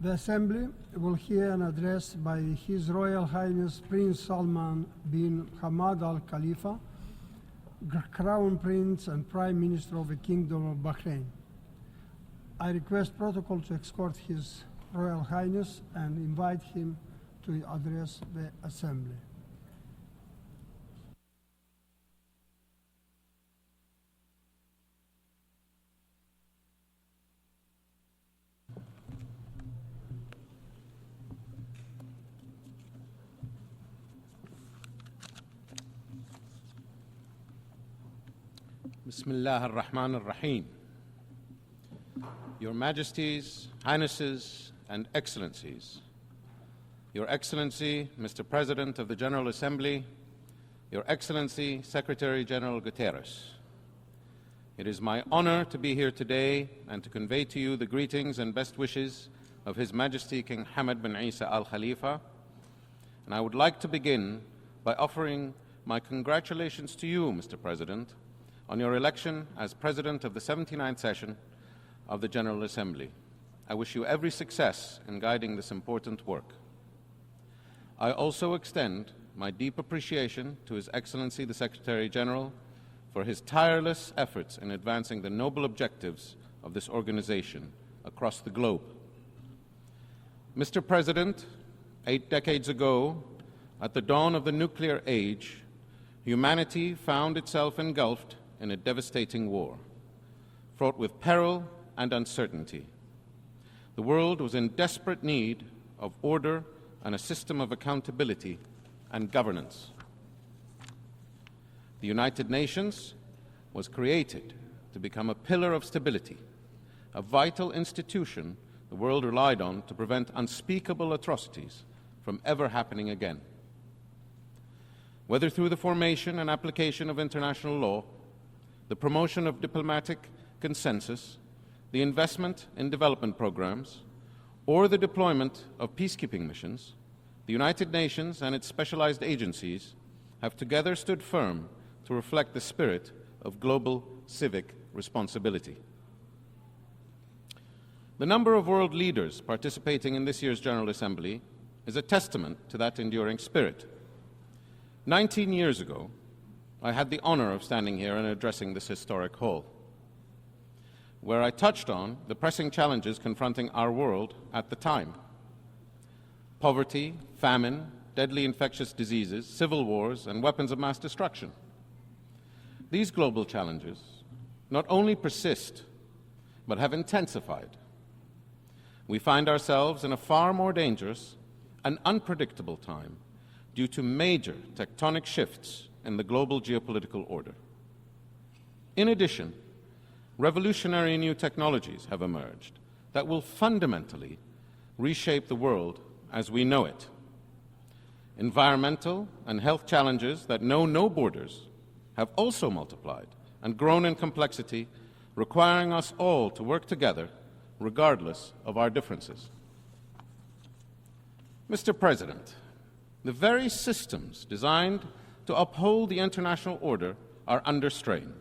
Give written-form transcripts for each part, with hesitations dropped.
The Assembly will hear an address by His Royal Highness Prince Salman bin Hamad Al Khalifa, Crown Prince and Prime Minister of the Kingdom of Bahrain. I request protocol to escort His Royal Highness and invite him to address the Assembly. Bismillah ar-Rahman ar-Rahim. Your Majesties, Highnesses, and Excellencies, Your Excellency, Mr. President of the General Assembly, Your Excellency, Secretary General Guterres, it is my honor to be here today and to convey to you the greetings and best wishes of His Majesty King Hamad bin Isa Al Khalifa, and I would like to begin by offering my congratulations to you, Mr. President, on your election as President of the 79th session of the General Assembly. I wish you every success in guiding this important work. I also extend my deep appreciation to His Excellency the Secretary General for his tireless efforts in advancing the noble objectives of this organization across the globe. Mr. President, 8 decades ago, at the dawn of the nuclear age, humanity found itself engulfed in a devastating war, fraught with peril and uncertainty. The world was in desperate need of order and a system of accountability and governance. The United Nations was created to become a pillar of stability, a vital institution the world relied on to prevent unspeakable atrocities from ever happening again. Whether through the formation and application of international law, the promotion of diplomatic consensus, the investment in development programs, or the deployment of peacekeeping missions, the United Nations and its specialized agencies have together stood firm to reflect the spirit of global civic responsibility. The number of world leaders participating in this year's General Assembly is a testament to that enduring spirit. 19 years ago, I had the honor of standing here and addressing this historic hall, where I touched on the pressing challenges confronting our world at the time: poverty, famine, deadly infectious diseases, civil wars, and weapons of mass destruction. These global challenges not only persist, but have intensified. We find ourselves in a far more dangerous and unpredictable time due to major tectonic shifts in the global geopolitical order. In addition, revolutionary new technologies have emerged that will fundamentally reshape the world as we know it. Environmental and health challenges that know no borders have also multiplied and grown in complexity, requiring us all to work together regardless of our differences. Mr. President, the very systems designed to uphold the international order are under strain.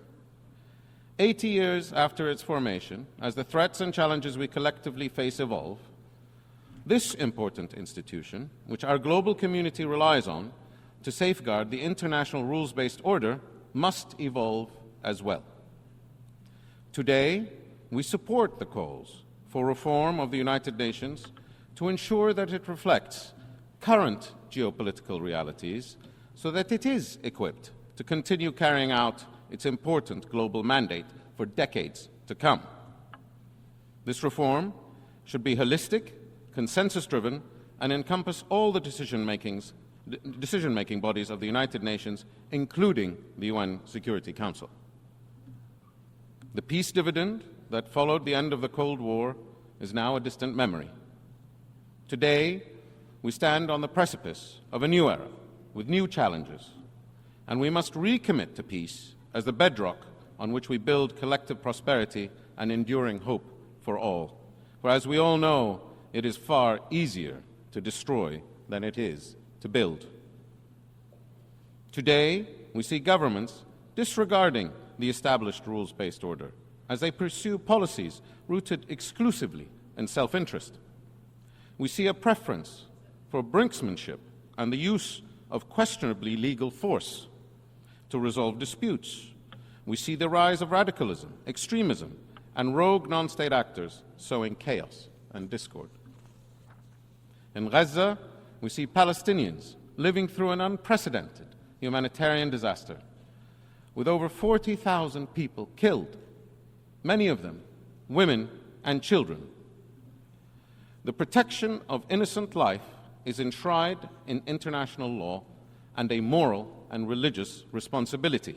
80 years after its formation, as the threats and challenges we collectively face evolve, this important institution, which our global community relies on to safeguard the international rules-based order, must evolve as well. Today, we support the calls for reform of the United Nations to ensure that it reflects current geopolitical realities so that it is equipped to continue carrying out its important global mandate for decades to come. This reform should be holistic, consensus-driven, and encompass all the decision-making bodies of the United Nations, including the UN Security Council. The peace dividend that followed the end of the Cold War is now a distant memory. Today, we stand on the precipice of a new era with new challenges, and we must recommit to peace as the bedrock on which we build collective prosperity and enduring hope for all. For as we all know, it is far easier to destroy than it is to build. Today, we see governments disregarding the established rules-based order as they pursue policies rooted exclusively in self-interest. we see a preference for brinksmanship and the use of questionably legal force to resolve disputes. We see the rise of radicalism, extremism, and rogue non-state actors sowing chaos and discord. In Gaza, we see Palestinians living through an unprecedented humanitarian disaster, with over 40,000 people killed, many of them women and children. The protection of innocent life is enshrined in international law and a moral and religious responsibility.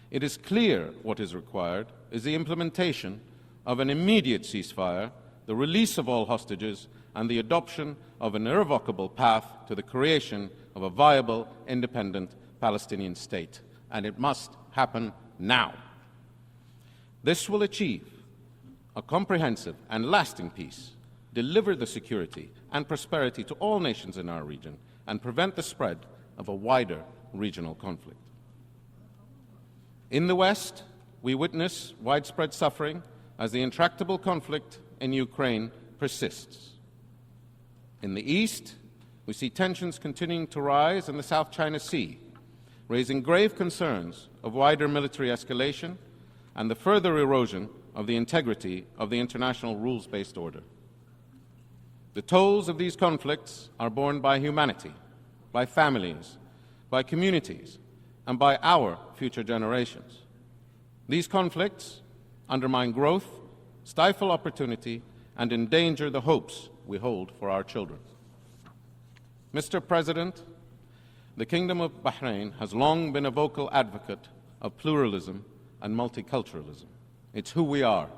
It is clear what is required is the implementation of an immediate ceasefire, the release of all hostages, and the adoption of an irrevocable path to the creation of a viable, independent Palestinian state. And it must happen now. This will achieve a comprehensive and lasting peace, deliver the security and prosperity to all nations in our region, and prevent the spread of a wider regional conflict. In the West, we witness widespread suffering as the intractable conflict in Ukraine persists. In the East, we see tensions continuing to rise in the South China Sea, raising grave concerns of wider military escalation and the further erosion of the integrity of the international rules-based order. The tolls of these conflicts are borne by humanity, by families, by communities, and by our future generations. These conflicts undermine growth, stifle opportunity, and endanger the hopes we hold for our children. Mr. President, the Kingdom of Bahrain has long been a vocal advocate of pluralism and multiculturalism. It's who we are.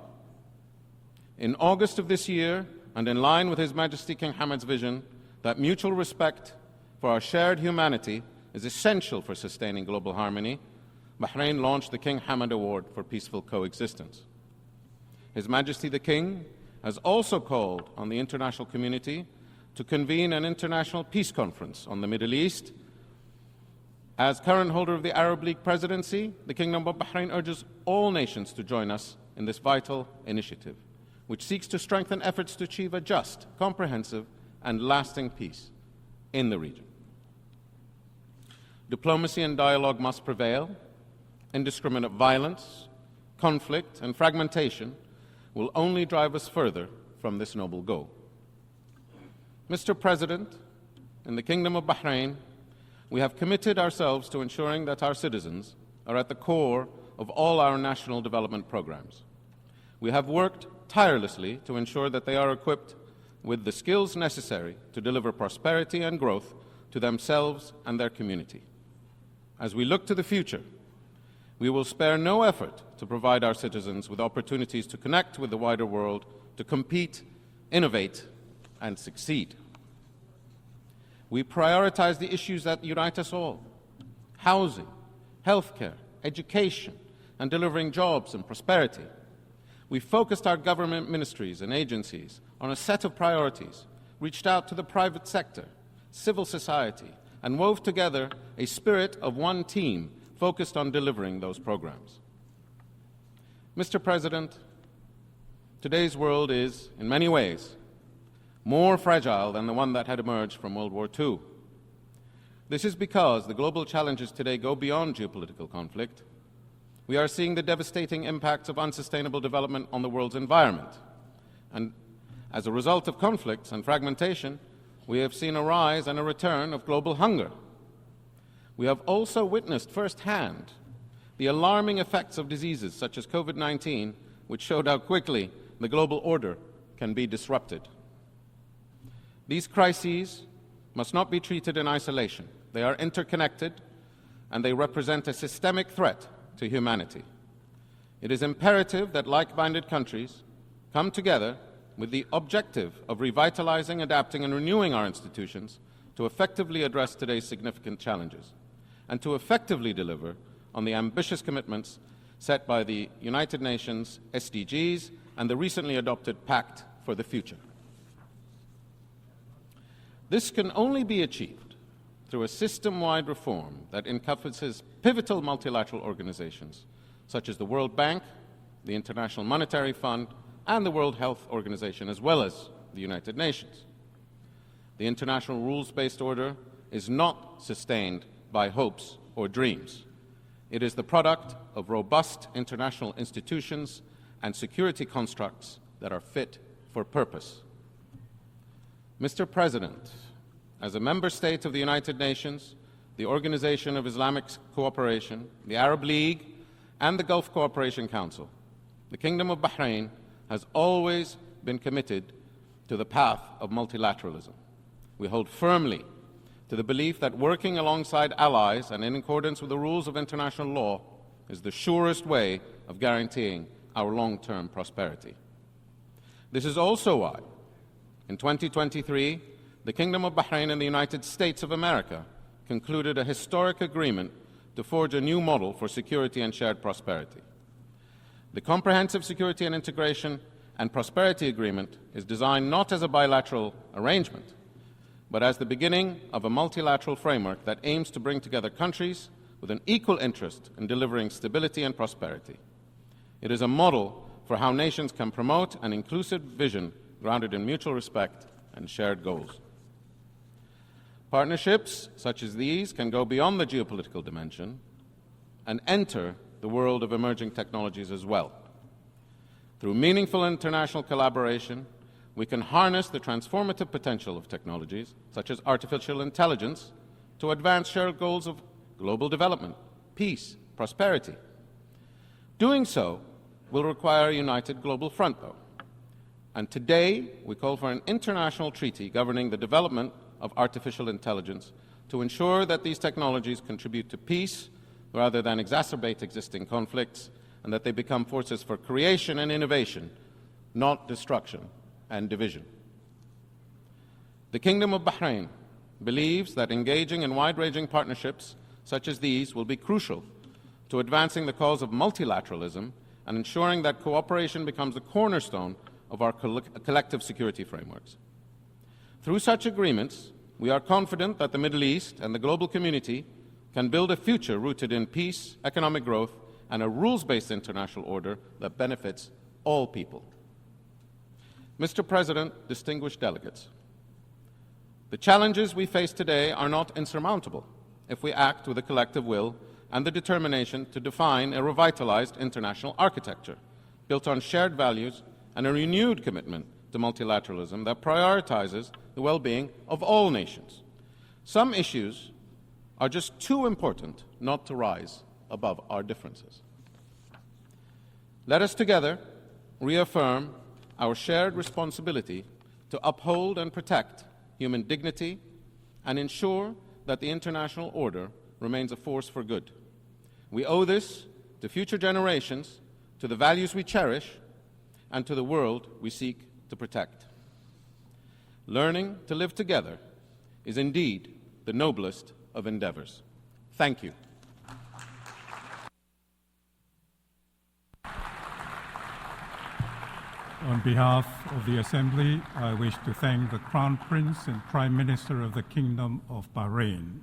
In August of this year, and in line with His Majesty King Hamad's vision that mutual respect for our shared humanity is essential for sustaining global harmony, Bahrain launched the King Hamad Award for Peaceful Coexistence. His Majesty the King has also called on the international community to convene an international peace conference on the Middle East. As current holder of the Arab League presidency, the Kingdom of Bahrain urges all nations to join us in this vital initiative, which seeks to strengthen efforts to achieve a just, comprehensive, and lasting peace in the region. Diplomacy and dialogue must prevail. Indiscriminate violence, conflict, and fragmentation will only drive us further from this noble goal. Mr. President, in the Kingdom of Bahrain, we have committed ourselves to ensuring that our citizens are at the core of all our national development programs. We have worked tirelessly to ensure that they are equipped with the skills necessary to deliver prosperity and growth to themselves and their community. As we look to the future, we will spare no effort to provide our citizens with opportunities to connect with the wider world, to compete, innovate, and succeed. We prioritize the issues that unite us all: housing, healthcare, education, and delivering jobs and prosperity. We focused our government ministries and agencies on a set of priorities, reached out to the private sector, civil society, and wove together a spirit of one team focused on delivering those programs. Mr. President, today's world is, in many ways, more fragile than the one that had emerged from World War II. This is because the global challenges today go beyond geopolitical conflict. We are seeing the devastating impacts of unsustainable development on the world's environment. And as a result of conflicts and fragmentation, we have seen a rise and a return of global hunger. We have also witnessed firsthand the alarming effects of diseases such as COVID-19, which showed how quickly the global order can be disrupted. These crises must not be treated in isolation. They are interconnected, and they represent a systemic threat to humanity. It is imperative that like-minded countries come together with the objective of revitalizing, adapting, and renewing our institutions to effectively address today's significant challenges, and to effectively deliver on the ambitious commitments set by the United Nations SDGs and the recently adopted Pact for the Future. This can only be achieved through a system-wide reform that encompasses pivotal multilateral organizations such as the World Bank, the International Monetary Fund, and the World Health Organization, as well as the United Nations. the international rules-based order is not sustained by hopes or dreams. It is the product of robust international institutions and security constructs that are fit for purpose. Mr. President, as a member state of the United Nations, the Organization of Islamic Cooperation, the Arab League, and the Gulf Cooperation Council, the Kingdom of Bahrain has always been committed to the path of multilateralism. We hold firmly to the belief that working alongside allies and in accordance with the rules of international law is the surest way of guaranteeing our long-term prosperity. This is also why, in 2023, the Kingdom of Bahrain and the United States of America concluded a historic agreement to forge a new model for security and shared prosperity. The Comprehensive Security and Integration and Prosperity Agreement is designed not as a bilateral arrangement, but as the beginning of a multilateral framework that aims to bring together countries with an equal interest in delivering stability and prosperity. It is a model for how nations can promote an inclusive vision grounded in mutual respect and shared goals. Partnerships such as these can go beyond the geopolitical dimension and enter the world of emerging technologies as well. Through meaningful international collaboration, we can harness the transformative potential of technologies, such as artificial intelligence, to advance shared goals of global development, peace, prosperity. Doing so will require a united global front, though. And today, we call for an international treaty governing the development of artificial intelligence to ensure that these technologies contribute to peace rather than exacerbate existing conflicts, and that they become forces for creation and innovation, not destruction and division. The Kingdom of Bahrain believes that engaging in wide-ranging partnerships such as these will be crucial to advancing the cause of multilateralism and ensuring that cooperation becomes the cornerstone of our collective security frameworks. Through such agreements, we are confident that the Middle East and the global community can build a future rooted in peace, economic growth, and a rules-based international order that benefits all people. Mr. President, distinguished delegates, the challenges we face today are not insurmountable if we act with a collective will and the determination to define a revitalized international architecture built on shared values and a renewed commitment to multilateralism that prioritizes the well-being of all nations. Some issues are just too important not to rise above our differences. Let us together reaffirm our shared responsibility to uphold and protect human dignity and ensure that the international order remains a force for good. We owe this to future generations, to the values we cherish, and to the world we seek to protect. Learning to live together is indeed the noblest of endeavors. Thank you. On behalf of the Assembly, I wish to thank the Crown Prince and Prime Minister of the Kingdom of Bahrain.